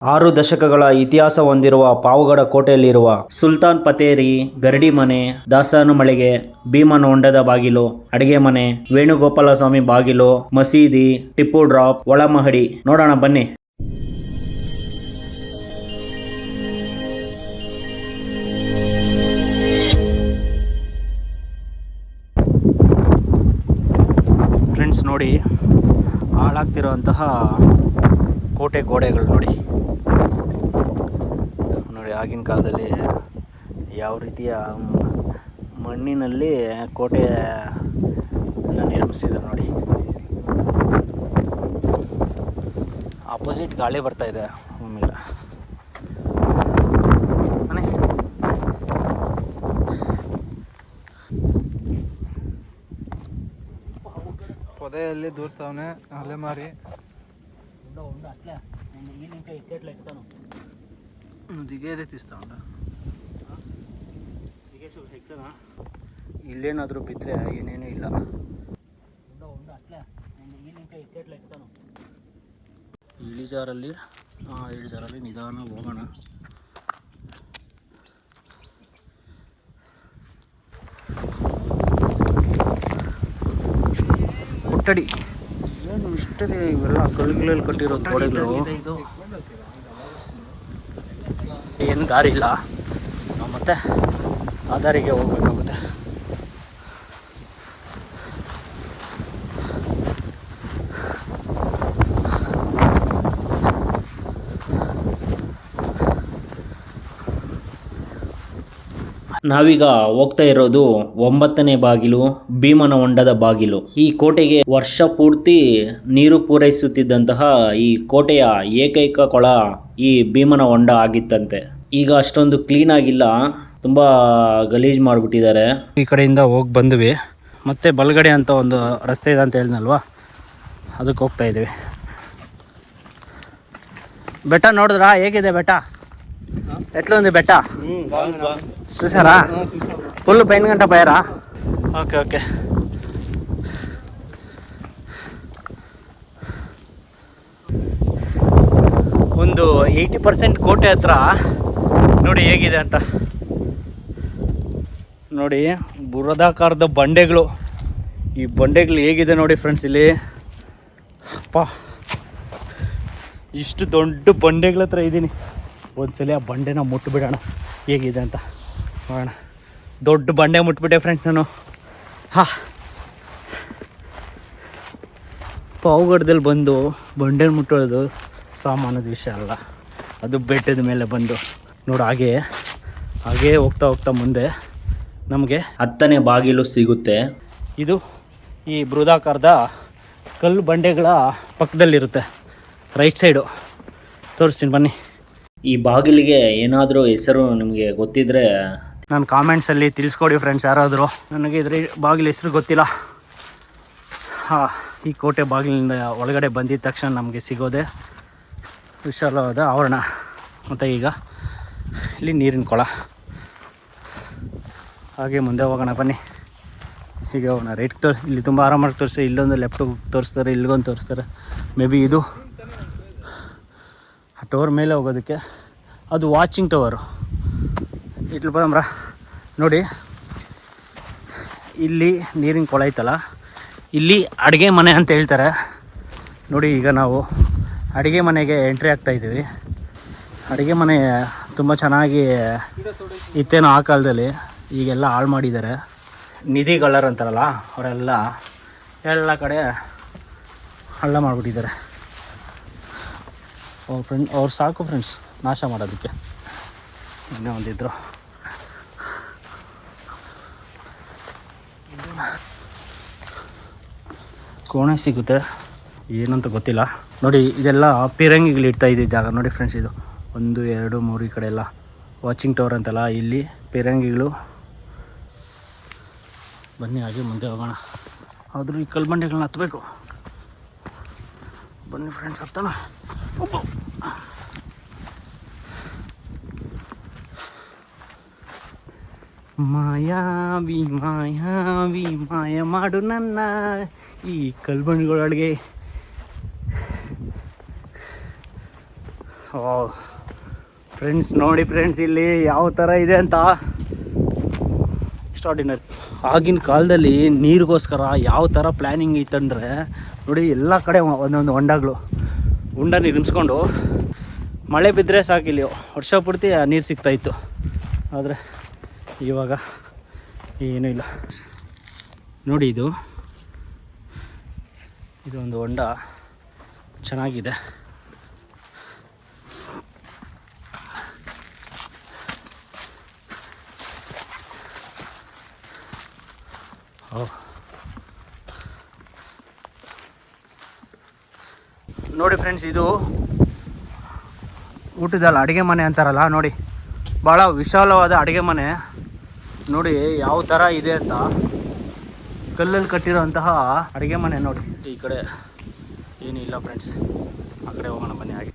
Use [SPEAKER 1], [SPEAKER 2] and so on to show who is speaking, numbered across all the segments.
[SPEAKER 1] 6 ದಶಕಗಳ ಇತಿಹಾಸ ಹೊಂದಿರುವ ಪಾವಗಡ ಕೋಟೆಯಲ್ಲಿರುವ ಸುಲ್ತಾನ್ ಪತೇರಿ ಗರಡಿ ಮನೆ, ದಾಸ್ತಾನು ಮಳಿಗೆ, ಭೀಮನ ಹೊಂಡದ ಬಾಗಿಲು, ಅಡಿಗೆ ಮನೆ, ವೇಣುಗೋಪಾಲ ಸ್ವಾಮಿ ಬಾಗಿಲು, ಮಸೀದಿ, ಟಿಪ್ಪು ಡ್ರಾಪ್, ಒಳಮಹಡಿ ನೋಡೋಣ ಬನ್ನಿ. ಫ್ರೆಂಡ್ಸ್ ನೋಡಿ, ಹಾಳಾಗ್ತಿರುವಂತಹ ಕೋಟೆ ಗೋಡೆಗಳು ನೋಡಿ. ಆಗಿನ ಕಾಲದಲ್ಲಿ ಯಾವ ರೀತಿಯ ಮಣ್ಣಿನಲ್ಲಿ ಕೋಟೆ ನಿರ್ಮಿಸಿದ್ರು ನೋಡಿ. ಆಪೋಸಿಟ್ ಗಾಳಿ ಬರ್ತಾ ಇದೆ ಒಮ್ಮೆಲ್ಲ.
[SPEAKER 2] ಪೊದೆಯಲ್ಲಿ ದೂರ್ತಾವನೆ ಅಲೆಮಾರಿ దిగేదే తీస్తా ఉండ.
[SPEAKER 1] ಇಲ್ಲೇನಾದರೂ ಬಿದ್ದರೆ ಏನೇನೂ ಇಲ್ಲ. ಇಳಿಜಾರಲ್ಲಿ ನಿಧಾನ ಹೋಗೋಣ. ಕೊಠಡಿ ಏನು ಇಷ್ಟೇ, ಇವೆಲ್ಲ ಕಲ್ಲುಗಳಲ್ಲಿ ಕಟ್ಟಿರೋ ಗೋಡೆಗಳು. ಏನು ದಾರಿ ಇಲ್ಲ, ನಾವು ಮತ್ತೆ ಆ ದಾರಿಗೆ ಹೋಗ್ಬೇಕಾಗುತ್ತೆ. ನಾವೀಗ ಹೋಗ್ತಾ ಇರೋದು 9ನೇ ಬಾಗಿಲು, ಭೀಮನ ಹೊಂಡದ ಬಾಗಿಲು. ಈ ಕೋಟೆಗೆ ವರ್ಷ ಪೂರ್ತಿ ನೀರು ಪೂರೈಸುತ್ತಿದ್ದಂತಹ ಈ ಕೋಟೆಯ ಏಕೈಕ ಕೊಳ ಈ ಭೀಮನ ಹೊಂಡ ಆಗಿತ್ತಂತೆ. ಈಗ ಅಷ್ಟೊಂದು ಕ್ಲೀನ್ ಆಗಿಲ್ಲ, ತುಂಬಾ ಗಲೀಜ್ ಮಾಡಿಬಿಟ್ಟಿದ್ದಾರೆ. ಈ ಕಡೆಯಿಂದ ಹೋಗಿ ಬಂದ್ವಿ, ಮತ್ತೆ ಬಲಗಡೆ ಅಂತ ಒಂದು ರಸ್ತೆ ಇದೆ ಅಂತ ಹೇಳಿದ್ನಲ್ವಾ, ಅದಕ್ಕೆ ಹೋಗ್ತಾ ಇದ್ದೀವಿ. ಬೆಟ್ಟ ನೋಡಿದ್ರಾ ಹೇಗಿದೆ? ಬೆಟ್ಟ ಎಟ್ಲೊಂದು ಬೆಟ್ಟ చూసారా? ఫుల్ పైన గంట పోయారా? ఓకే ಒಂದು 80% ಕೋಟೆ ಹತ್ರ ನೋಡಿ ಹೇಗಿದೆ ಅಂತ. ನೋಡಿ ಬುರದಾಕಾರದ ಬಂಡೆಗಳು. ಈ ಬಂಡೆಗಳು ಹೇಗಿದೆ ನೋಡಿ ಫ್ರೆಂಡ್ಸ್. ಇಲ್ಲಿ ಅಪ್ಪ, ಇಷ್ಟು ದೊಡ್ಡ ಬಂಡೆಗಳ ಹತ್ರ ಇದ್ದೀನಿ. ಒಂದ್ಸಲ ಆ ಬಂಡೆನ ಮುಟ್ಬಿಡೋಣ ಹೇಗಿದೆ ಅಂತ ನೋಡೋಣ. ದೊಡ್ಡ ಬಂಡೆ ಮುಟ್ಬಿಟ್ಟೆ ಫ್ರೆಂಡ್ಸ್ ನಾನು. ಪಾವಗಡದಲ್ಲಿ ಬಂದು ಬಂಡೆ ಮುಟ್ಟೋದು ಸಾಮಾನ್ಯದ ವಿಷಯ ಅಲ್ಲ, ಅದು ಬೆಟ್ಟದ ಮೇಲೆ ಬಂದು ನೋಡಿ. ಹಾಗೇ ಹೋಗ್ತಾ ಮುಂದೆ ನಮಗೆ 10ನೇ ಬಾಗಿಲು ಸಿಗುತ್ತೆ. ಇದು ಈ ಬೃಹದಾಕಾರದ ಕಲ್ಲು ಬಂಡೆಗಳ ಪಕ್ಕದಲ್ಲಿರುತ್ತೆ, ರೈಟ್ ಸೈಡು. ತೋರಿಸ್ತೀನಿ ಬನ್ನಿ. ಈ ಬಾಗಿಲಿಗೆ ಏನಾದರೂ ಹೆಸರು ನಿಮಗೆ ಗೊತ್ತಿದ್ದರೆ ನಾನು ಕಾಮೆಂಟ್ಸಲ್ಲಿ ತಿಳಿಸ್ಕೊಡಿ ಫ್ರೆಂಡ್ಸ್ ಯಾರಾದರೂ. ನನಗೆ ಇದ್ರ ಬಾಗಿಲು ಹೆಸರು ಗೊತ್ತಿಲ್ಲ. ಈ ಕೋಟೆ ಬಾಗಿಲಿಂದ ಒಳಗಡೆ ಬಂದಿದ್ದ ತಕ್ಷಣ ನಮಗೆ ಸಿಗೋದೆ ವಿಶಾಲವಾದ ಆವರಣ. ಮತ್ತು ಈಗ ಇಲ್ಲಿ ನೀರಿನ ಕೊಳ. ಹಾಗೆ ಮುಂದೆ ಹೋಗೋಣ ಬನ್ನಿ. ಹೀಗೆ ಹೋಗೋಣ. ರೈಟ್ ಇಲ್ಲಿ ತುಂಬ ಆರಾಮಾಗಿ ತೋರಿಸಿ, ಇಲ್ಲೊಂದು ಲೆಫ್ಟ್ ತೋರಿಸ್ತಾರೆ, ಇಲ್ಲಿಗೊಂದು ತೋರಿಸ್ತಾರೆ. ಮೇ ಬಿ ಇದು ಆ ಟವರ್ ಮೇಲೆ ಹೋಗೋದಕ್ಕೆ, ಅದು ವಾಚಿಂಗ್ ಟವರು. ಇಟ್ಲು ಬದಮ್ರ ನೋಡಿ, ಇಲ್ಲಿ ನೀರಿನ ಕೊಳ ಐತಲ್ಲ, ಇಲ್ಲಿ ಅಡುಗೆ ಮನೆ ಅಂತ ಹೇಳ್ತಾರೆ ನೋಡಿ. ಈಗ ನಾವು ಅಡುಗೆ ಮನೆಗೆ ಎಂಟ್ರಿ ಆಗ್ತಾಯಿದ್ದೀವಿ. ಅಡುಗೆ ಮನೆ ತುಂಬ ಚೆನ್ನಾಗಿ ಇತ್ತೇನೋ ಆ ಕಾಲದಲ್ಲಿ, ಈಗೆಲ್ಲ ಹಾಳು ಮಾಡಿದ್ದಾರೆ. ನಿಧಿಗಳರ್ ಅಂತಾರಲ್ಲ, ಅವರೆಲ್ಲ ಎಲ್ಲ ಕಡೆ ಹಳ್ಳ ಮಾಡಿಬಿಟ್ಟಿದ್ದಾರೆ. ಅವ್ರು ಸಾಕು ಫ್ರೆಂಡ್ಸ್ ನಾಶ ಮಾಡೋದಕ್ಕೆ. ಇನ್ನೂ ಒಂದಿದ್ರು ಕೋಣೆ ಸಿಗುತ್ತೆ, ಏನಂತ ಗೊತ್ತಿಲ್ಲ ನೋಡಿ. ಇದೆಲ್ಲ ಪಿರಂಗಿಗಳು ಇಡ್ತಾ ಇದ್ದಿದ್ದ ಜಾಗ ನೋಡಿ ಫ್ರೆಂಡ್ಸ್. ಇದು 1, 2, 3 ಈ ಕಡೆ ಎಲ್ಲ ವಾಚಿಂಗ್ ಟವರ್ ಅಂತಲ್ಲ, ಇಲ್ಲಿ ಪಿರಂಗಿಗಳು. ಬನ್ನಿ ಹಾಗೆ ಮುಂದೆ ಹೋಗೋಣ. ಆದರೂ ಈ ಕಲ್ಲು ಬಂಡೆಗಳನ್ನ ಹತ್ತಬೇಕು. ಬನ್ನಿ ಫ್ರೆಂಡ್ಸ್, ಹತ್ತೋಣ. ಮಾಯಾವಿ ಮಾಯಾವಿ ಮಾಯ ಮಾಡು ನನ್ನ ಈ ಕಲ್ಬಂಡಿಗಳೊಳಗೆ. ಫ್ರೆಂಡ್ಸ್ ನೋಡಿ ಫ್ರೆಂಡ್ಸ್, ಇಲ್ಲಿ ಯಾವ ಥರ ಇದೆ ಅಂತ ಎಕ್ಸ್ಟ್ರಾರ್ಡಿನರಿ. ಆಗಿನ ಕಾಲದಲ್ಲಿ ನೀರಿಗೋಸ್ಕರ ಯಾವ ಥರ ಪ್ಲ್ಯಾನಿಂಗ್ ಇತ್ತಂದರೆ ನೋಡಿ, ಎಲ್ಲ ಕಡೆ ಒಂದೊಂದು ಹೊಂಡ ನಿರ್ಮಿಸ್ಕೊಂಡು ಮಳೆ ಬಿದ್ದರೆ ಸಾಕಿಲ್ಲಿ ವರ್ಷ ಪೂರ್ತಿ ನೀರು ಸಿಗ್ತಾಯಿತ್ತು. ಆದರೆ ಇವಾಗ ಏನೂ ಇಲ್ಲ ನೋಡಿ. ಇದೊಂದು ಹೊಂಡ ಚೆನ್ನಾಗಿದೆ. ನೋಡಿ ಫ್ರೆಂಡ್ಸ್, ಇದು ಊಟದಲ್ಲಿ ಅಡುಗೆ ಮನೆ ಅಂತಾರಲ್ಲ ನೋಡಿ, ಭಾಳ ವಿಶಾಲವಾದ ಅಡುಗೆ ಮನೆ ನೋಡಿ ಯಾವ ಥರ ಇದೆ ಅಂತ. ಕಲ್ಲಲ್ಲಿ ಕಟ್ಟಿರೋಂತಹ ಅಡುಗೆ ಮನೆ ನೋಡಿ. ಈ ಕಡೆ ಏನಿಲ್ಲ ಫ್ರೆಂಡ್ಸ್, ಆ ಕಡೆ ಹೋಗೋಣ ಬನ್ನಿ. ಹಾಗೆ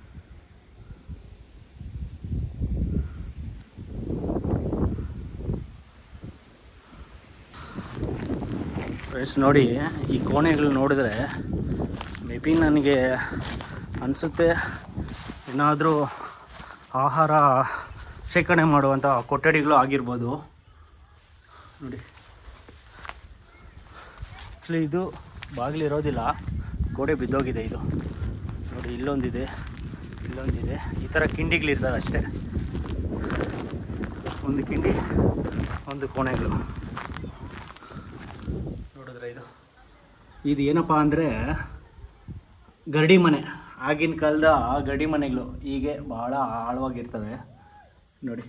[SPEAKER 1] ಫ್ರೆಂಡ್ಸ್ ನೋಡಿ, ಈ ಕೋಣೆಗಳು ನೋಡಿದ್ರೆ ಮೇ ಬಿ ನನಗೆ ಅನಿಸುತ್ತೆ ಏನಾದರೂ ಆಹಾರ ಶೇಖರಣೆ ಮಾಡುವಂಥ ಕೊಠಡಿಗಳು ಆಗಿರ್ಬೋದು ನೋಡಿ. ಆ್ಯಕ್ಚುಲಿ ಇದು ಬಾಗಿಲಿರೋದಿಲ್ಲ, ಗೋಡೆ ಬಿದ್ದೋಗಿದೆ ಇದು ನೋಡಿ. ಇಲ್ಲೊಂದಿದೆ, ಈ ಥರ ಕಿಂಡಿಗಳಿರ್ತವೆ ಅಷ್ಟೇ. ಒಂದು ಕಿಂಡಿ, ಒಂದು ಕೋಣೆಗಳು ನೋಡಿದ್ರೆ. ಇದು ಏನಪ್ಪ ಅಂದರೆ ಗರಡಿ ಮನೆ. ಆಗಿನ ಕಾಲದ ಗರಡಿ ಮನೆಗಳು ಹೀಗೆ ಭಾಳ ಆಳವಾಗಿರ್ತವೆ ನೋಡಿ.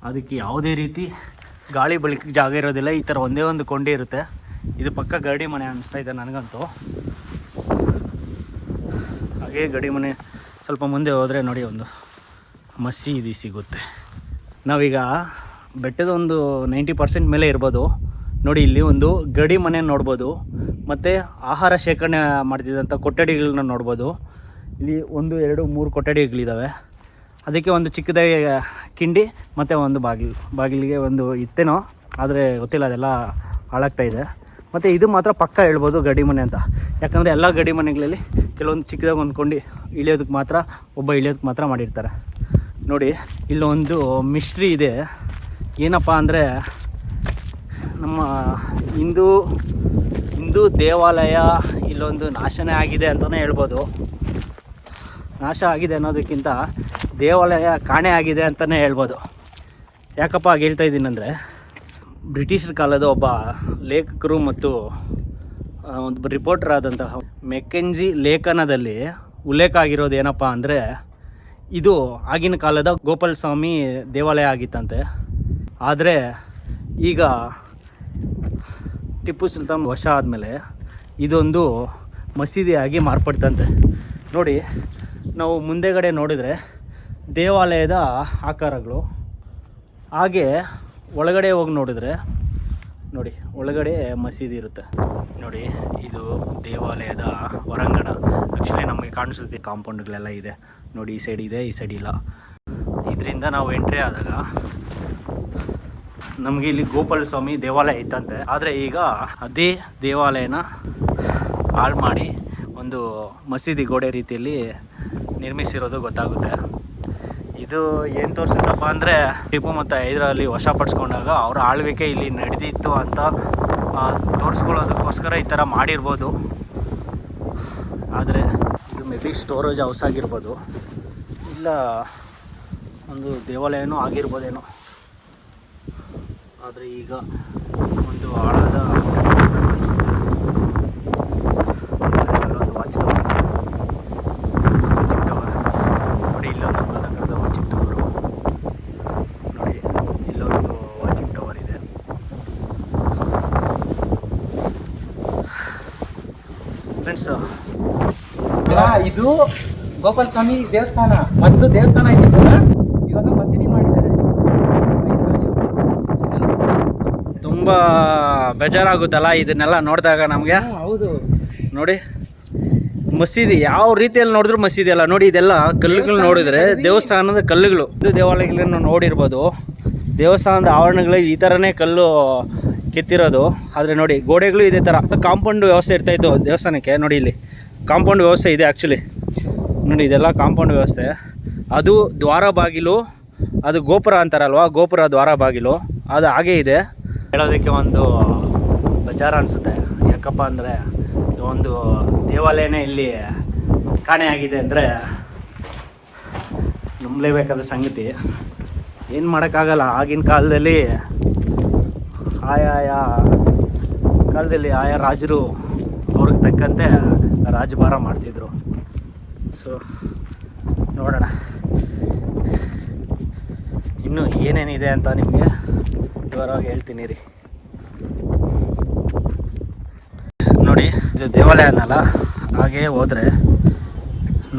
[SPEAKER 1] ಅದಕ್ಕೆ ಯಾವುದೇ ರೀತಿ ಗಾಳಿ ಬೆಳಕಿಗೆ ಜಾಗ ಇರೋದಿಲ್ಲ. ಈ ಥರ ಒಂದೇ ಒಂದು ಕೊಂಡಿ ಇರುತ್ತೆ. ಇದು ಪಕ್ಕ ಗರಡಿ ಮನೆ ಅನ್ನಿಸ್ತಾ ಇದೆ ನನಗಂತೂ. ಹಾಗೆ ಗರಡಿ ಮನೆ ಸ್ವಲ್ಪ ಮುಂದೆ ಹೋದರೆ ನೋಡಿ, ಒಂದು ಮಸೀದಿ ಸಿಗುತ್ತೆ. ನಾವೀಗ ಬೆಟ್ಟದ ಒಂದು 90% ಮೇಲೆ ಇರ್ಬೋದು ನೋಡಿ. ಇಲ್ಲಿ ಒಂದು ಗರಡಿ ಮನೆ ನೋಡ್ಬೋದು, ಮತ್ತು ಆಹಾರ ಶೇಖರಣೆ ಮಾಡ್ತಿದ್ದಂಥ ಕೊಠಡಿಗಳನ್ನ ನೋಡ್ಬೋದು. ಇಲ್ಲಿ 1, 2, 3 ಕೊಠಡಿಗಳಿದ್ದಾವೆ. ಅದಕ್ಕೆ ಒಂದು ಚಿಕ್ಕದಾಗಿ ಕಿಂಡಿ ಮತ್ತು ಒಂದು ಬಾಗಿಲಿಗೆ ಒಂದು ಇತ್ತೇನೋ, ಆದರೆ ಗೊತ್ತಿಲ್ಲ, ಅದೆಲ್ಲ ಹಾಳಾಗ್ತಾಯಿದೆ. ಮತ್ತು ಇದು ಮಾತ್ರ ಪಕ್ಕ ಹೇಳ್ಬೋದು ಗರಡಿ ಮನೆ ಅಂತ. ಯಾಕಂದರೆ ಎಲ್ಲ ಗರಡಿ ಮನೆಗಳಲ್ಲಿ ಕೆಲವೊಂದು ಚಿಕ್ಕದಾಗಿ ಒಂದು ಕೊಂಡಿ ಇಳಿಯೋದಕ್ಕೆ ಮಾತ್ರ ಮಾಡಿರ್ತಾರೆ ನೋಡಿ. ಇಲ್ಲೊಂದು ಮಿಸ್ಟ್ರಿ ಇದೆ. ಏನಪ್ಪ ಅಂದರೆ ನಮ್ಮ ಹಿಂದೂ ದೇವಾಲಯ ಇಲ್ಲೊಂದು ನಾಶನೇ ಆಗಿದೆ ಅಂತಲೇ ಹೇಳ್ಬೋದು. ನಾಶ ಆಗಿದೆ ಅನ್ನೋದಕ್ಕಿಂತ ದೇವಾಲಯ ಕಾಣೆ ಆಗಿದೆ ಅಂತಲೇ ಹೇಳ್ಬೋದು. ಯಾಕಪ್ಪ ಹಾಗೆ ಹೇಳ್ತಾ ಇದ್ದೀನಿ ಅಂದರೆ, ಬ್ರಿಟಿಷರ ಕಾಲದ ಒಬ್ಬ ಲೇಖಕರು ಮತ್ತು ಒಂದು ರಿಪೋರ್ಟರ್ ಆದಂತಹ ಮೆಕೆಂಜಿ ಲೇಖನದಲ್ಲಿ ಉಲ್ಲೇಖ ಆಗಿರೋದು ಏನಪ್ಪ ಅಂದರೆ, ಇದು ಆಗಿನ ಕಾಲದ ಗೋಪಾಲ ಸ್ವಾಮಿ ದೇವಾಲಯ ಆಗಿತ್ತಂತೆ. ಆದರೆ ಈಗ ಟಿಪ್ಪು ಸುಲ್ತಾನ್ ವಶ ಆದಮೇಲೆ ಇದೊಂದು ಮಸೀದಿಯಾಗಿ ಮಾರ್ಪಡ್ತಂತೆ ನೋಡಿ. ನಾವು ಮುಂದೆಗಡೆ ನೋಡಿದರೆ ದೇವಾಲಯದ ಆಕಾರಗಳು, ಹಾಗೆ ಒಳಗಡೆ ಹೋಗಿ ನೋಡಿದ್ರೆ ನೋಡಿ, ಒಳಗಡೆ ಮಸೀದಿ ಇರುತ್ತೆ ನೋಡಿ. ಇದು ದೇವಾಲಯದ ಹೊರಾಂಗಣ. ಆ್ಯಕ್ಚುಲಿ ನಮಗೆ ಕಾಣಿಸುತ್ತೆ ಕಾಂಪೌಂಡ್ಗಳೆಲ್ಲ ಇದೆ ನೋಡಿ. ಈ ಸೈಡ್ ಇದೆ, ಈ ಸೈಡ್ ಇಲ್ಲ. ಇದರಿಂದ ನಾವು ಎಂಟ್ರಿ ಆದಾಗ ನಮಗೆ ಇಲ್ಲಿ ಗೋಪಾಲ ಸ್ವಾಮಿ ದೇವಾಲಯ ಇತ್ತಂತೆ. ಆದರೆ ಈಗ ಅದೇ ದೇವಾಲಯನ ಹಾಳು ಮಾಡಿ ಒಂದು ಮಸೀದಿ ಗೋಡೆ ರೀತಿಯಲ್ಲಿ ನಿರ್ಮಿಸಿರೋದು ಗೊತ್ತಾಗುತ್ತೆ. ಇದು ಏನು ತೋರಿಸುತ್ತಪ್ಪ ಅಂದರೆ, ಟಿಪ್ಪು ಮತ್ತು ಹೈದರಾಲಿ ವಶಪಡಿಸ್ಕೊಂಡಾಗ ಅವರ ಆಳ್ವಿಕೆ ಇಲ್ಲಿ ನಡೆದಿತ್ತು ಅಂತ ತೋರಿಸ್ಕೊಳ್ಳೋದಕ್ಕೋಸ್ಕರ ಈ ಥರ ಮಾಡಿರ್ಬೋದು. ಆದರೆ ಇದು ಮೇ ಬಿ ಸ್ಟೋರೇಜ್ ಹೌಸ್ ಆಗಿರ್ಬೋದು, ಇಲ್ಲ ಒಂದು ದೇವಾಲಯನೂ ಆಗಿರ್ಬೋದೇನೋ. ಆದರೆ ಈಗ ಒಂದು ಆಳದ ಒಂದು ವಾಚ್ ಟವರ್ ನೋಡಿ. ಇಲ್ಲೊಂದು ಗದಗದ ವಾಚಿಂಗ್ ಟವರು ನೋಡಿ. ಇಲ್ಲೊಂದು ವಾಚಿಂಗ್ ಟವರ್ ಇದೆ. ಫ್ರೆಂಡ್ಸ್,
[SPEAKER 3] ಇದು ಗೋಪಾಲ ಸ್ವಾಮಿ ದೇವಸ್ಥಾನ. ಮೊದಲು ದೇವಸ್ಥಾನ ಇದ್ದಿದ್ದಲ್ಲ, ಇವಾಗ ಮಸೀದಿ ಮಾಡಿದ್ದಾರೆ.
[SPEAKER 1] ತುಂಬ ಬೇಜಾರಾಗುತ್ತಲ್ಲ ಇದನ್ನೆಲ್ಲ ನೋಡಿದಾಗ ನಮಗೆ.
[SPEAKER 3] ಹೌದು
[SPEAKER 1] ನೋಡಿ, ಮಸೀದಿ ಯಾವ ರೀತಿಯಲ್ಲಿ ನೋಡಿದ್ರು ಮಸೀದಿ ಅಲ್ಲ ನೋಡಿ. ಇದೆಲ್ಲ ಕಲ್ಲುಗಳು ನೋಡಿದ್ರೆ ದೇವಸ್ಥಾನದ ಕಲ್ಲುಗಳು. ಇದು ದೇವಾಲಯಗಳನ್ನು ನೋಡಿರ್ಬೋದು, ದೇವಸ್ಥಾನದ ಆವರಣಗಳು ಈ ಥರನೇ ಕಲ್ಲು ಕೆತ್ತಿರೋದು. ಆದರೆ ನೋಡಿ, ಗೋಡೆಗಳು ಇದೇ ಥರ. ಕಾಂಪೌಂಡ್ ವ್ಯವಸ್ಥೆ ಇರ್ತಾಯಿತ್ತು ದೇವಸ್ಥಾನಕ್ಕೆ ನೋಡಿ. ಇಲ್ಲಿ ಕಾಂಪೌಂಡ್ ವ್ಯವಸ್ಥೆ ಇದೆ. ಆ್ಯಕ್ಚುಲಿ ನೋಡಿ ಇದೆಲ್ಲ ಕಾಂಪೌಂಡ್ ವ್ಯವಸ್ಥೆ. ಅದು ದ್ವಾರ ಬಾಗಿಲು, ಅದು ಗೋಪುರ ಅಂತಾರಲ್ವ, ಗೋಪುರ ದ್ವಾರ ಬಾಗಿಲು ಅದು ಹಾಗೇ ಇದೆ. ಹೇಳೋದಕ್ಕೆ ಒಂದು ಬೇಜಾರ ಅನಿಸುತ್ತೆ. ಯಾಕಪ್ಪ ಅಂದರೆ ಒಂದು ದೇವಾಲಯನೇ ಇಲ್ಲಿ ಕಾಣೆಯಾಗಿದೆ ಅಂದರೆ ನಂಬಲೇಬೇಕಾದ ಸಂಗತಿ. ಏನು ಮಾಡೋಕ್ಕಾಗಲ್ಲ. ಆಗಿನ ಕಾಲದಲ್ಲಿ ಆಯಾ ರಾಜರು ಅವ್ರಿಗೆ ತಕ್ಕಂತೆ ರಾಜಭಾರ ಮಾಡ್ತಿದ್ರು. ಸೊ ನೋಡೋಣ ಇನ್ನು ಏನೇನಿದೆ ಅಂತ ನಿಮಗೆ ವಿವರವಾಗಿ ಹೇಳ್ತೀನಿ ರೀ. ನೋಡಿ ಇದು ದೇವಾಲಯ ಅನ್ನಲ್ಲ, ಹಾಗೆ ಹೋದರೆ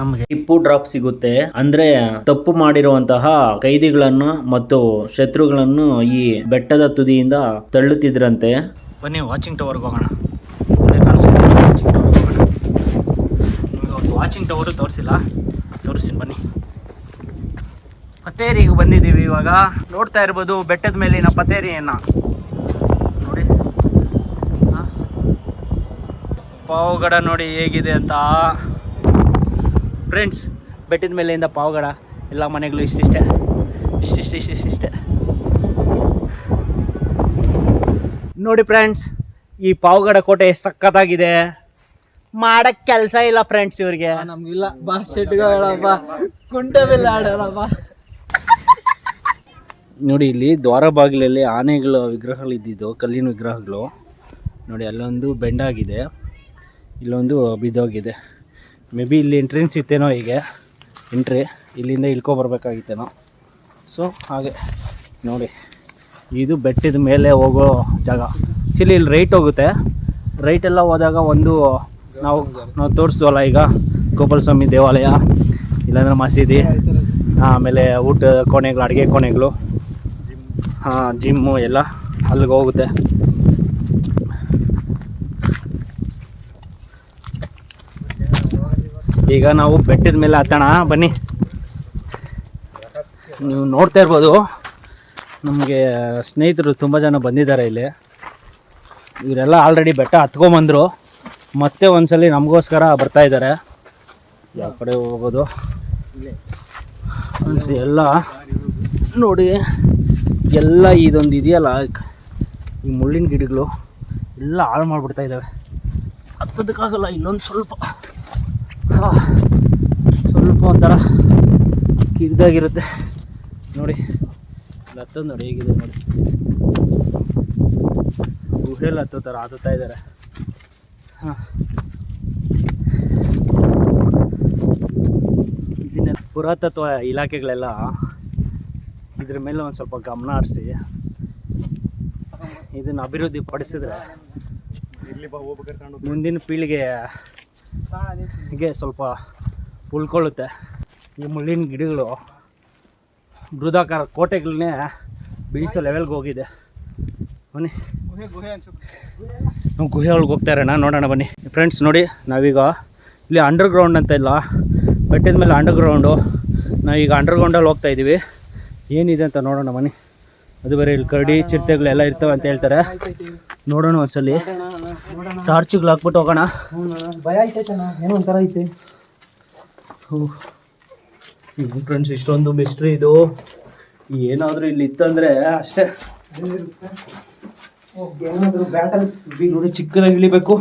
[SPEAKER 1] ನಮಗೆ ಟಿಪ್ಪು ಡ್ರಾಪ್ ಸಿಗುತ್ತೆ. ಅಂದರೆ ತಪ್ಪು ಮಾಡಿರುವಂತಹ ಕೈದಿಗಳನ್ನು ಮತ್ತು ಶತ್ರುಗಳನ್ನು ಈ ಬೆಟ್ಟದ ತುದಿಯಿಂದ ತಳ್ಳುತ್ತಿದ್ರಂತೆ. ಬನ್ನಿ ವಾಚಿಂಗ್ ಟವರ್ಗೆ ಹೋಗೋಣ. ಅದೇ ಕಾಣಿಸ್ತಿದೆ ವಾಚಿಂಗ್ ಟವರ್ಗೆ ಹೋಗೋಣ. ನಿಮಗೆ ಒಂದು ವಾಚಿಂಗ್ ಟವರು ತೋರಿಸ್ತೀನಿ ಬನ್ನಿ. ಪತೇರಿಗೆ ಬಂದಿದ್ದೀವಿ ಇವಾಗ. ನೋಡ್ತಾ ಇರ್ಬೋದು ಬೆಟ್ಟದ ಮೇಲಿನ ಪತೇರಿಯನ್ನು ನೋಡಿ. ಪಾವಗಡ ನೋಡಿ ಹೇಗಿದೆ ಅಂತ ಫ್ರೆಂಡ್ಸ್. ಬೆಟ್ಟದ ಮೇಲಿಂದ ಪಾವಗಡ ಎಲ್ಲ ಮನೆಗಳು ಇಷ್ಟಿಷ್ಟೇ. ನೋಡಿ ಫ್ರೆಂಡ್ಸ್, ಈ ಪಾವಗಡ ಕೋಟೆ ಎಷ್ಟು ಸಖತ್ತಾಗಿದೆ. ಮಾಡಕ್ಕೆ ಕೆಲಸ ಇಲ್ಲ ಫ್ರೆಂಡ್ಸ್ ಇವ್ರಿಗೆ.
[SPEAKER 3] ನಮ್ಗಿಲ್ಲ ಬಾ ಶೆಟ್ಗಳಪ್ಪ, ಕುಂಟೆ ಬೆಲ್ಲ ಆಡೋಣಪ್ಪ.
[SPEAKER 1] ನೋಡಿ ಇಲ್ಲಿ ದ್ವಾರ ಬಾಗಿಲಲ್ಲಿ ಆನೆಗಳ ವಿಗ್ರಹಗಳು ಇದ್ದಿದ್ದು, ಕಲ್ಲಿನ ವಿಗ್ರಹಗಳು ನೋಡಿ. ಅಲ್ಲೊಂದು ಬೆಂಡಾಗಿದೆ, ಇಲ್ಲೊಂದು ಬಿದ್ದೋಗಿದೆ. ಮೇ ಬಿ ಇಲ್ಲಿ ಎಂಟ್ರೆನ್ಸ್ ಇತ್ತೇನೋ, ಹೀಗೆ ಎಂಟ್ರಿ ಇಲ್ಲಿಂದ ಇಳ್ಕೊಬರ್ಬೇಕಾಗಿತ್ತೇನೋ. ಸೊ ಹಾಗೆ ನೋಡಿ, ಇದು ಬೆಟ್ಟದ ಮೇಲೆ ಹೋಗೋ ಜಾಗ. ಆ್ಯಕ್ಚುಲಿ ಇಲ್ಲಿ ರೈಟ್ ಹೋಗುತ್ತೆ. ರೈಟೆಲ್ಲ ಹೋದಾಗ ಒಂದು ನಾವು ತೋರಿಸ್ತೀವಲ್ಲ ಈಗ, ಗೋಪಾಲ ಸ್ವಾಮಿ ದೇವಾಲಯ, ಇಲ್ಲಾಂದ್ರೆ ಮಸೀದಿ, ಆಮೇಲೆ ಊಟ ಕೋಣೆಗಳು, ಅಡುಗೆ ಕೋಣೆಗಳು, ಜಿಮ್ಮು ಎಲ್ಲ ಅಲ್ಲಿಗೆ ಹೋಗುತ್ತೆ. ಈಗ ನಾವು ಬೆಟ್ಟದ ಮೇಲೆ ಹತ್ತೋಣ ಬನ್ನಿ. ನೀವು ನೋಡ್ತಾ ಇರ್ಬೋದು, ನಮಗೆ ಸ್ನೇಹಿತರು ತುಂಬ ಜನ ಬಂದಿದ್ದಾರೆ ಇಲ್ಲಿ. ಇವರೆಲ್ಲ ಆಲ್ರೆಡಿ ಬೆಟ್ಟ ಹತ್ಕೊಂಬಂದರು, ಮತ್ತೆ ಒಂದ್ಸಲಿ ನಮಗೋಸ್ಕರ ಬರ್ತಾಯಿದ್ದಾರೆ. ಯಾವ ಕಡೆ ಹೋಗೋದು ಅನ್ಸಿ ಎಲ್ಲ ನೋಡಿ. ಎಲ್ಲ ಇದೊಂದು ಇದೆಯಲ್ಲ, ಈ ಮುಳ್ಳಿನ ಗಿಡಗಳು ಎಲ್ಲ ಹಾಳು ಮಾಡಿಬಿಡ್ತಾ ಇದ್ದಾವೆ. ಹತ್ತೋದಕ್ಕಾಗಲ್ಲ. ಇಲ್ಲೊಂದು ಸ್ವಲ್ಪ ಒಂಥರ ಕಿರಿದಾಗಿರುತ್ತೆ ನೋಡಿ. ಹತ್ತೋದು ನೋಡಿ ಹೇಗಿದೆ ನೋಡಿ. ಗುಹೆಲ್ಲ ಹತ್ತುತ್ತಾ ಇದ್ದಾರೆ. ಇದನ್ನ ಪುರಾತತ್ವ ಇಲಾಖೆಗಳೆಲ್ಲ ಇದ್ರ ಮೇಲೆ ಒಂದು ಸ್ವಲ್ಪ ಗಮನ ಹರಿಸಿ ಇದನ್ನು ಅಭಿವೃದ್ಧಿ ಪಡಿಸಿದ್ರೆ ಮುಂದಿನ ಪೀಳಿಗೆಗೆ ಸ್ವಲ್ಪ ಉಳ್ಕೊಳ್ಳುತ್ತೆ. ಈ ಮುಳ್ಳಿನ ಗಿಡಗಳು ಬೃಹದಾಕಾರ ಕೋಟೆಗಳನ್ನೇ ಬೀಳ್ಸೋ ಲೆವೆಲ್ಗೆ ಹೋಗಿದೆ. ಬನ್ನಿ ನಾವು ಗುಹೆ ಒಳಗೆ ಹೋಗ್ತಾ ಇರೋಣ, ನೋಡೋಣ ಬನ್ನಿ ಫ್ರೆಂಡ್ಸ್. ನೋಡಿ ನಾವೀಗ ಇಲ್ಲಿ ಅಂಡರ್ಗ್ರೌಂಡ್ ಅಂತ ಇಲ್ಲ, ಬೆಟ್ಟದ ಮೇಲೆ ಅಂಡರ್ಗ್ರೌಂಡು. ನಾವೀಗ ಅಂಡರ್ಗ್ರೌಂಡಲ್ಲಿ ಹೋಗ್ತಾ ಇದ್ದೀವಿ. ಏನಿದೆ ಅಂತ ನೋಡೋಣ ಬನ್ನಿ. ಅದು ಬೇರೆ ಇಲ್ಲಿ ಕರಡಿ ಚಿರತೆಗಳೆಲ್ಲ ಇರ್ತವೆ ಅಂತ ಹೇಳ್ತಾರೆ. ನೋಡೋಣ ಒಂದ್ಸಲಿ ಟಾರ್ಚಿಗಳು ಹಾಕ್ಬಿಟ್ಟು ಹೋಗೋಣ.
[SPEAKER 3] ಭಯ ಆಯ್ತೈತಣ್ಣ, ಏನೋ ಒಂಥರ ಐತೆ.
[SPEAKER 1] ಫ್ರೆಂಡ್ಸ್ ಇಷ್ಟೊಂದು ಮಿಸ್ಟ್ರಿ ಇದು. ಏನಾದರೂ ಇಲ್ಲಿ ಇತ್ತಂದರೆ ಅಷ್ಟೇ.
[SPEAKER 3] ಏನಾದರೂ ಬ್ಯಾಟಲ್ಸ್
[SPEAKER 1] ನೋಡಿ ಚಿಕ್ಕದಾಗಿ ಇಳಿಬೇಕು.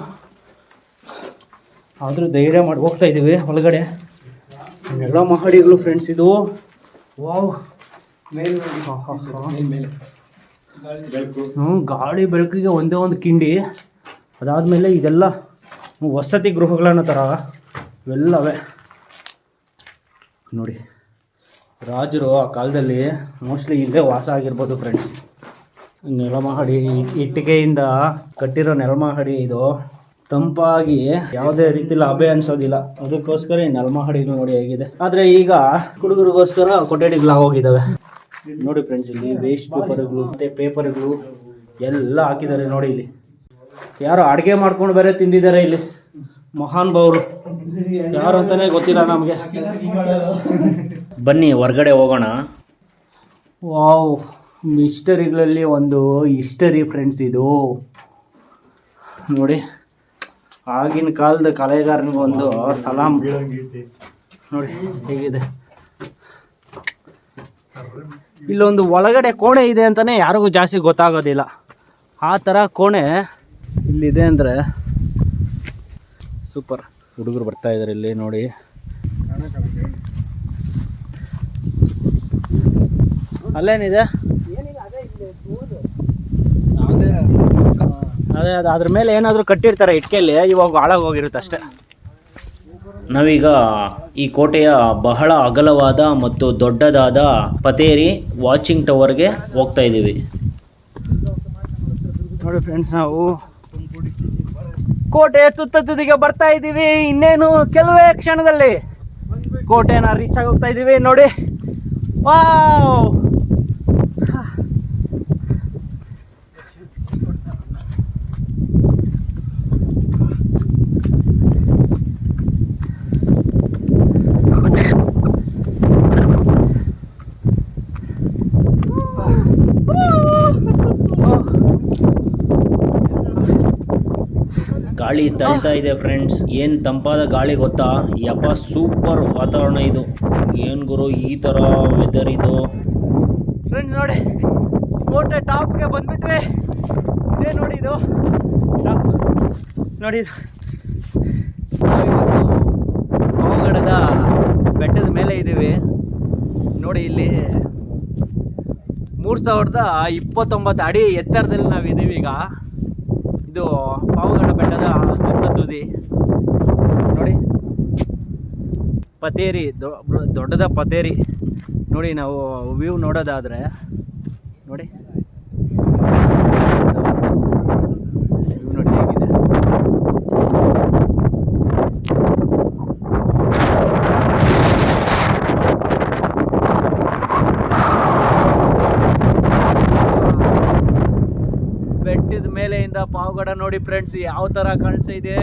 [SPEAKER 1] ಆದರೂ ಧೈರ್ಯ ಮಾಡಿ ಹೋಗ್ತಾ ಇದ್ದೀವಿ ಒಳಗಡೆ. ಎಲ್ಲ ಮಹಡಿಗಳು ಫ್ರೆಂಡ್ಸ್ ಇದು. ವಾವ್, ಗಾಳಿ ಬೆಳಕಿಗೆ ಒಂದೇ ಒಂದು ಕಿಂಡಿ. ಅದಾದಮೇಲೆ ಇದೆಲ್ಲ ವಸತಿ ಗೃಹಗಳನ್ನೋ ಥರ ಇವೆಲ್ಲವೇ ನೋಡಿ. ರಾಜರು ಆ ಕಾಲದಲ್ಲಿ ಮೋಸ್ಟ್ಲಿ ಇಲ್ಲೇ ವಾಸ ಆಗಿರ್ಬೋದು ಫ್ರೆಂಡ್ಸ್. ನೆಲಮಹಡಿ, ಇಟ್ಟಿಗೆಯಿಂದ ಕಟ್ಟಿರೋ ನೆಲಮಹಡಿ ಇದು. ತಂಪಾಗಿ ಯಾವುದೇ ರೀತಿಯಲ್ಲಿ ಅಭಯ ಅನ್ಸೋದಿಲ್ಲ. ಅದಕ್ಕೋಸ್ಕರ ಈ ನೆಲಮಹಡಿನೂ ನೋಡಿ ಹೇಗಿದೆ. ಆದರೆ ಈಗ ಹುಡುಗರಿಗೋಸ್ಕರ ಕೊಠಡಿಗಳಾಗೋಗಿದ್ದಾವೆ ನೋಡಿ ಫ್ರೆಂಡ್ಸ್. ಇಲ್ಲಿ ವೇಸ್ಟ್ ಪೇಪರ್ಗಳು ಮತ್ತು ಪೇಪರ್ಗಳು ಎಲ್ಲ ಹಾಕಿದ್ದಾರೆ ನೋಡಿ. ಇಲ್ಲಿ ಯಾರು ಅಡುಗೆ ಮಾಡ್ಕೊಂಡು ಬೇರೆ ತಿಂದಿದ್ದಾರೆ ಇಲ್ಲಿ ಮಹಾನ್ ಭಾವರು. ಯಾರು ಅಂತಲೇ ಗೊತ್ತಿಲ್ಲ ನಮಗೆ. ಬನ್ನಿ ಹೊರಗಡೆ ಹೋಗೋಣ. ವಾವ್, ಮಿಸ್ಟರಿಗಳಲ್ಲಿ ಒಂದು ಹಿಸ್ಟರಿ ಫ್ರೆಂಡ್ಸ್ ಇದು ನೋಡಿ. ಆಗಿನ ಕಾಲದ ಕಲೆಗಾರನಿಗೆ ಒಂದು ಸಲಾಮ್. ನೋಡಿ ಹೇಗಿದೆ. ಇಲ್ಲೊಂದು ಒಳಗಡೆ ಕೋಣೆ ಇದೆ ಅಂತಲೇ ಯಾರಿಗೂ ಜಾಸ್ತಿ ಗೊತ್ತಾಗೋದಿಲ್ಲ. ಆ ಥರ ಕೋಣೆ ಇಲ್ಲಿದೆ ಅಂದರೆ ಸೂಪರ್. ಹುಡುಗರು ಬರ್ತಾ ಇದ್ದಾರೆ ಇಲ್ಲಿ ನೋಡಿ. ಅಲ್ಲೇನಿದೆ? ಅದೇ ಅದ್ರ ಮೇಲೆ ಏನಾದರೂ ಕಟ್ಟಿರ್ತಾರೆ ಇಟ್ಕೆಯಲ್ಲಿ, ಇವಾಗ ಹಾಳಾಗಿ ಹೋಗಿರುತ್ತೆ ಅಷ್ಟೇ. ನಾವೀಗ ಈ ಕೋಟೆಯ ಬಹಳ ಅಗಲವಾದ ಮತ್ತು ದೊಡ್ಡದಾದ ಪತೇರಿ ವಾಚಿಂಗ್ ಟವರ್ಗೆ ಹೋಗ್ತಾ ಇದ್ದೀವಿ. ನೋಡಿ ಫ್ರೆಂಡ್ಸ್, ನಾವು ಕೋಟೆಯ ತುದಿಗೆ ಬರ್ತಾ ಇದ್ದೀವಿ. ಇನ್ನೇನು ಕೆಲವೇ ಕ್ಷಣದಲ್ಲಿ ಕೋಟೆನ ರೀಚ್ ಆಗಿ ಹೋಗ್ತಾ ಇದ್ದೀವಿ. ನೋಡಿ, ವಾವ್! ಗಾಳಿ ತಳ್ತಾ ಇದೆ ಫ್ರೆಂಡ್ಸ್. ಏನು ತಂಪಾದ ಗಾಳಿ ಗೊತ್ತಾ? ಯಪ್ಪ ಸೂಪರ್ ವಾತಾವರಣ ಇದು. ಏನು ಗುರು ಈ ಥರ ವೆದರ್ ಇದು. ಫ್ರೆಂಡ್ಸ್ ನೋಡಿ, ಕೋಟೆ ಟಾಪ್ಗೆ ಬಂದ್ಬಿಟ್ವಿ. ಇದೇ ನೋಡಿ ಇದು ಟಾಪ್. ನೋಡಿ ಪಾವಗಡದ ಬೆಟ್ಟದ ಮೇಲೆ ಇದ್ದೀವಿ. ನೋಡಿ ಇಲ್ಲಿ 3029 ಅಡಿ ಎತ್ತರದಲ್ಲಿ ನಾವಿದ್ದೀವಿ ಈಗ. ಇದು ಪಾವಗಡ ಬೆಟ್ಟದ ತುದಿ. ನೋಡಿ ಪತೇರಿ, ದೊಡ್ಡದ ಪತೇರಿ. ನೋಡಿ ನಾವು ವ್ಯೂ ನೋಡೋದಾದರೆ ನೋಡಿ, ವ್ಯೂ ನೋಡಿ ಹೇಗಿದೆ. ಬೆಟ್ಟದ ಮೇಲೆಯಿಂದ ಪಾವಗಡ ನೋಡಿ ಫ್ರೆಂಡ್ಸ್ ಯಾವ ಥರ ಕಾಣಿಸ್ತಾ ಇದೆ.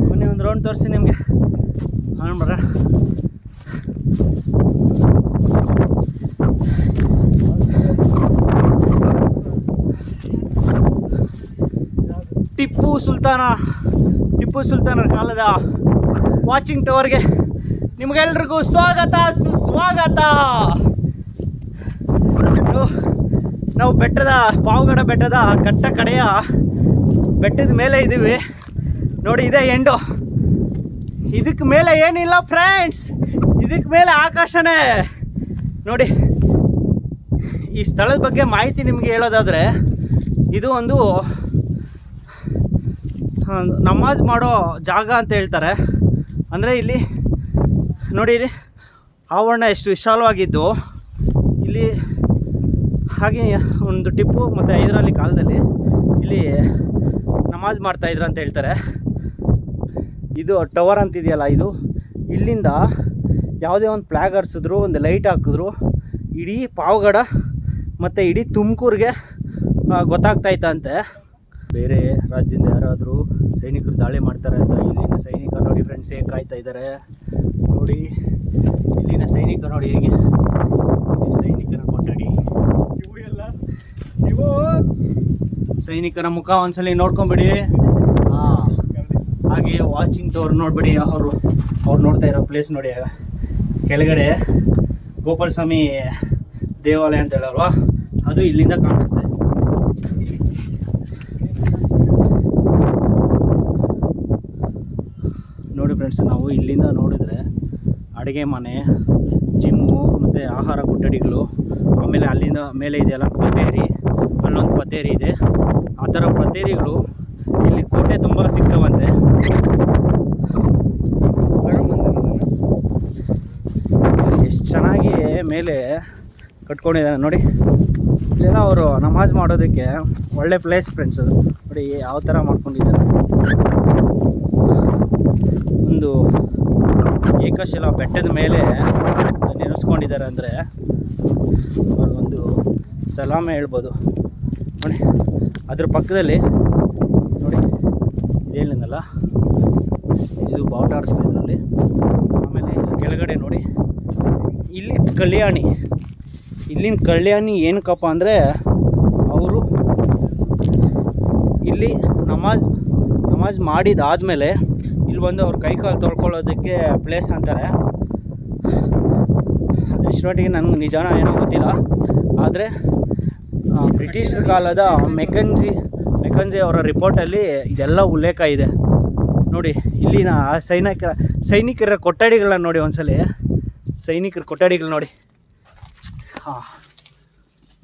[SPEAKER 1] ಬನ್ನಿ ಒಂದು ರೌಂಡ್ ತೋರಿಸಿ ನಿಮಗೆ. ಬರ ಟಿಪ್ಪು ಸುಲ್ತಾನರ ಕಾಲದ ವಾಚಿಂಗ್ ಟವರ್ಗೆ ನಿಮಗೆಲ್ರಿಗೂ ಸ್ವಾಗತ ಸುಸ್ವಾಗತ. ನಾವು ಪಾವಗಡ ಬೆಟ್ಟದ ಕಟ್ಟ ಕಡೆಯ ಬೆಟ್ಟದ ಮೇಲೆ ಇದ್ದೀವಿ ನೋಡಿ. ಇದೇ ಎಂಡು. ಇದಕ್ಕೆ ಮೇಲೆ ಏನಿಲ್ಲ ಫ್ರೆಂಡ್ಸ್, ಇದಕ್ಕೆ ಮೇಲೆ ಆಕಾಶನೇ. ನೋಡಿ ಈ ಸ್ಥಳದ ಬಗ್ಗೆ ಮಾಹಿತಿ ನಿಮಗೆ ಹೇಳೋದಾದರೆ, ಇದು ಒಂದು ನಮಾಜ್ ಮಾಡೋ ಜಾಗ ಅಂತ ಹೇಳ್ತಾರೆ. ಅಂದರೆ ಇಲ್ಲಿ ನೋಡಿ, ಇಲ್ಲಿ ಆವರಣ ಎಷ್ಟು ವಿಶಾಲವಾಗಿದ್ದು, ಇಲ್ಲಿ ಹಾಗೆ ಒಂದು ಟಿಪ್ಪು ಮತ್ತು ಹೈದರಾಲಿ ಕಾಲದಲ್ಲಿ ಇಲ್ಲಿ ನಮಾಜ್ ಮಾಡ್ತಾಯಿದ್ರು ಅಂತ ಹೇಳ್ತಾರೆ. ಇದು ಟವರ್ ಅಂತಿದೆಯಲ್ಲ, ಇದು ಇಲ್ಲಿಂದ ಯಾವುದೇ ಒಂದು ಫ್ಲ್ಯಾಗ್ ಹರಿಸಿದ್ರು, ಒಂದು ಲೈಟ್ ಹಾಕಿದ್ರು, ಇಡೀ ಪಾವಗಡ ಮತ್ತು ಇಡೀ ತುಮಕೂರಿಗೆ ಗೊತ್ತಾಗ್ತಾಯಿತ್ತಂತೆ. ಬೇರೆ ರಾಜ್ಯದಿಂದ ಯಾರಾದರೂ ಸೈನಿಕರು ದಾಳಿ ಮಾಡ್ತಾರೆ ಅಂತ ಇಲ್ಲಿನ ಸೈನಿಕರು ನೋಡಿ ಫ್ರೆಂಡ್ಸ್ ಹೇಗೆ ಕಾಯ್ತಾ ಇದ್ದಾರೆ. ನೋಡಿ ಇಲ್ಲಿನ ಸೈನಿಕ ನೋಡಿ ಹೇಗೆ, ಸೈನಿಕರ ಕೊಠಡಿ. ಸೈನಿಕರ ಮುಖ ಒಂದ್ಸಲಿ ನೋಡ್ಕೊಂಬಿಡಿ. ಹಾಗೆ ವಾಚಿಂಗ್ ಟವರ್ ನೋಡ್ಬಿಡಿ. ಅವ್ರು ನೋಡ್ತಾ ಇರೋ ಪ್ಲೇಸ್ ನೋಡಿ, ಕೆಳಗಡೆ ಗೋಪಾಲ ಸ್ವಾಮಿ ದೇವಾಲಯ ಅಂತ ಹೇಳಲ್ವಾ, ಅದು ಇಲ್ಲಿಂದ ಕಾಣಿಸುತ್ತೆ. ನೋಡಿ ಫ್ರೆಂಡ್ಸ್, ನಾವು ಇಲ್ಲಿಂದ ನೋಡಿದ್ರೆ ಅಡುಗೆ ಮನೆ, ಜಿಮ್ಮು ಮತ್ತು ಆಹಾರ ಕೊಠಡಿಗಳು, ಆಮೇಲೆ ಅಲ್ಲಿಂದ ಮೇಲೆ ಇದೆಯಲ್ಲ ಪತೇರಿ, ಅಲ್ಲೊಂದು ಪತೇರಿ ಇದೆ. ಆ ಥರ ಪತೇರಿಗಳು ಇಲ್ಲಿ ಕೋಟೆ ತುಂಬ ಸಿಗ್ತವಂತೆ. ಎಷ್ಟು ಚೆನ್ನಾಗಿ ಮೇಲೆ ಕಟ್ಕೊಂಡಿದ್ದಾನೆ ನೋಡಿ. ಇಲ್ಲೆಲ್ಲ ಅವರು ನಮಾಜ್ ಮಾಡೋದಕ್ಕೆ ಒಳ್ಳೆ ಪ್ಲೇಸ್ ಫ್ರೆಂಡ್ಸ್. ಅದು ನೋಡಿ ಯಾವ ಥರ ಮಾಡ್ಕೊಂಡಿದ್ದಾರೆ. ಒಂದು ಏಕಶಿಲಾ ಬೆಟ್ಟದ ಮೇಲೆ ನೆನೆಸ್ಕೊಂಡಿದ್ದಾರೆ ಅಂದರೆ ಅವ್ರಿಗೊಂದು ಸಲಾಮೆ ಹೇಳ್ಬೋದು ನೋಡಿ. ಅದ್ರ ಪಕ್ಕದಲ್ಲಿ ನೋಡಿ ಇದೇನಿಲ್ಲ, ಇದು ಬಾವುಟ ಆರಿಸ್ತಾ ಇದರಲ್ಲಿ. ಆಮೇಲೆ ಕೆಳಗಡೆ ನೋಡಿ, ಇಲ್ಲಿ ಕಲ್ಯಾಣಿ ಇಲ್ಲಿನ ಕಲ್ಯಾಣಿ ಏನಕ್ಕಪ್ಪ ಅಂದರೆ ಅವರು ಇಲ್ಲಿ ನಮಾಜ್ ಮಾಡಿದಾದಮೇಲೆ ಇಲ್ಲಿ ಬಂದು ಅವ್ರ ಕೈಕಾಲು ತೊಳ್ಕೊಳ್ಳೋದಕ್ಕೆ ಪ್ಲೇಸ್ ಅಂತಾರೆ. ಅದು ಇಷ್ಟೊಟ್ಟಿಗೆ ನನಗೆ ನಿಜಾನ ಏನೋ ಗೊತ್ತಿಲ್ಲ. ಆದರೆ ಬ್ರಿಟಿಷರ ಕಾಲದ ಮೆಕನ್ಜಿ ಅವರ ರಿಪೋರ್ಟಲ್ಲಿ ಇದೆಲ್ಲ ಉಲ್ಲೇಖ ಇದೆ ನೋಡಿ. ಇಲ್ಲಿನ ಸೈನಿಕರ ಕೊಠಡಿಗಳನ್ನ ನೋಡಿ ಒಂದ್ಸಲಿ. ಸೈನಿಕರ ಕೊಠಡಿಗಳು ನೋಡಿ. ಹಾಂ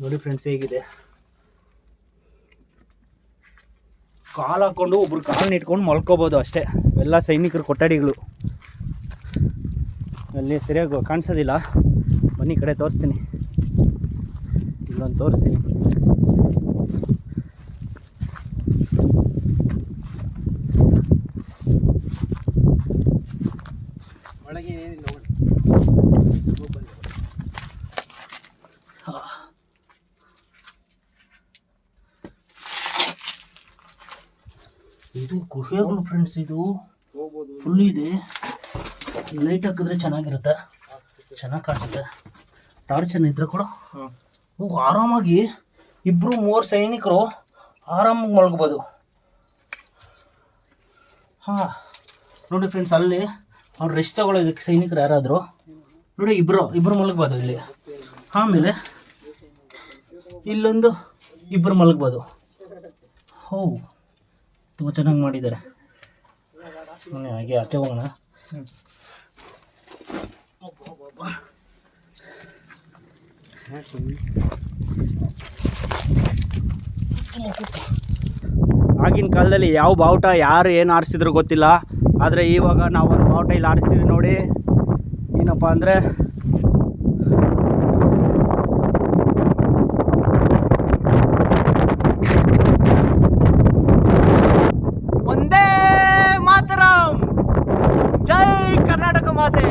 [SPEAKER 1] ನೋಡಿ ಫ್ರೆಂಡ್ಸ್ ಹೇಗಿದೆ. ಕಾಲು ಹಾಕ್ಕೊಂಡು ಒಬ್ರು ಕಾಲನ್ನ ಇಟ್ಕೊಂಡು ಮಲ್ಕೋಬೋದು ಅಷ್ಟೇ. ಎಲ್ಲ ಸೈನಿಕರ ಕೊಠಡಿಗಳು. ಅಲ್ಲಿ ಸರಿಯಾಗಿ ಕಾಣಿಸೋದಿಲ್ಲ, ಬನ್ನಿ ಈ ಕಡೆ ತೋರಿಸ್ತೀನಿ. ಇಲ್ಲೊಂದು ತೋರಿಸ್ತೀನಿ.
[SPEAKER 2] ಒಳಗೆ ಏನಿಲ್ಲ.
[SPEAKER 1] ಇದು ಗುಹೆಗಳು ಫ್ರೆಂಡ್ಸ್. ಇದು ಫುಲ್ ಇದೆ. ಲೈಟ್ ಹಾಕಿದ್ರೆ ಚೆನ್ನಾಗಿರುತ್ತೆ, ಚೆನ್ನಾಗಿ ಕಾಣಿಸುತ್ತೆ. ಟಾರ್ಚನ್ನು ಇದ್ರೆ ಕೂಡ ಆರಾಮಾಗಿ 2-3 ಸೈನಿಕರು ಆರಾಮಾಗಿ ಮಲಗ್ಬೋದು. ಹಾಂ ನೋಡಿ ಫ್ರೆಂಡ್ಸ್, ಅಲ್ಲಿ ಅವ್ರು ರೆಸ್ಟ್ ತಗೊಳ್ಳೋದಕ್ಕೆ ಸೈನಿಕರು ಯಾರಾದರೂ ನೋಡಿ ಇಬ್ಬರು ಮಲಗ್ಬೋದು ಇಲ್ಲಿ. ಆಮೇಲೆ ಇಲ್ಲೊಂದು 2 ಮಲಗ್ಬೋದು. ಹೋ ತುಂಬ ಚೆನ್ನಾಗಿ ಮಾಡಿದ್ದಾರೆ. ಹಾಗೆ ಆಚೆ ಹೋಗೋಣ. ಆಗಿನ ಕಾಲದಲ್ಲಿ ಯಾವ ಬಾವುಟ ಯಾರು ಏನು ಆರಿಸಿದ್ರು ಗೊತ್ತಿಲ್ಲ. ಆದರೆ ಇವಾಗ ನಾವು ಒಂದು ಬಾವುಟ ಇಲ್ಲಿ ಆರಿಸ್ತೀವಿ ನೋಡಿ. ಏನಪ್ಪ ಅಂದರೆ ವಂದೇ ಮಾತರಂ, ಜೈ ಕರ್ನಾಟಕ ಮಾತೆ.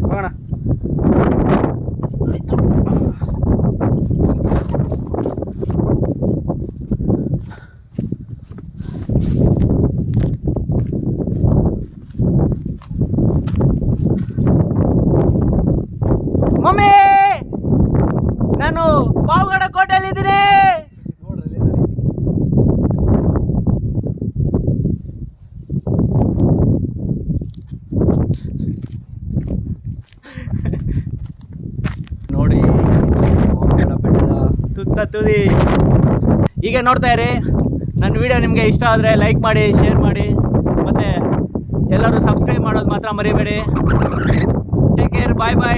[SPEAKER 1] ಹೋಗೋಣ. ಆಯಿತು. ಮಮ್ಮಿ, ನಾನು ಪಾವಗಡ ಕೋಟೆಯಲ್ಲಿದ್ದೀನಿ. ನೋಡಿ ಬೆಟ್ಟದ ತುತ್ತ ತುದಿ. ಹೀಗೆ ನೋಡ್ತಾ ಇರಿ. ನನ್ನ ವಿಡಿಯೋ ನಿಮಗೆ ಇಷ್ಟ ಆದರೆ ಲೈಕ್ ಮಾಡಿ, ಶೇರ್ ಮಾಡಿ, ಮತ್ತು ಎಲ್ಲರೂ ಸಬ್ಸ್ಕ್ರೈಬ್ ಮಾಡೋದು ಮಾತ್ರ ಮರಿಬೇಡಿ. ಟೇಕ್ ಕೇರ್, ಬಾಯ್ ಬಾಯ್.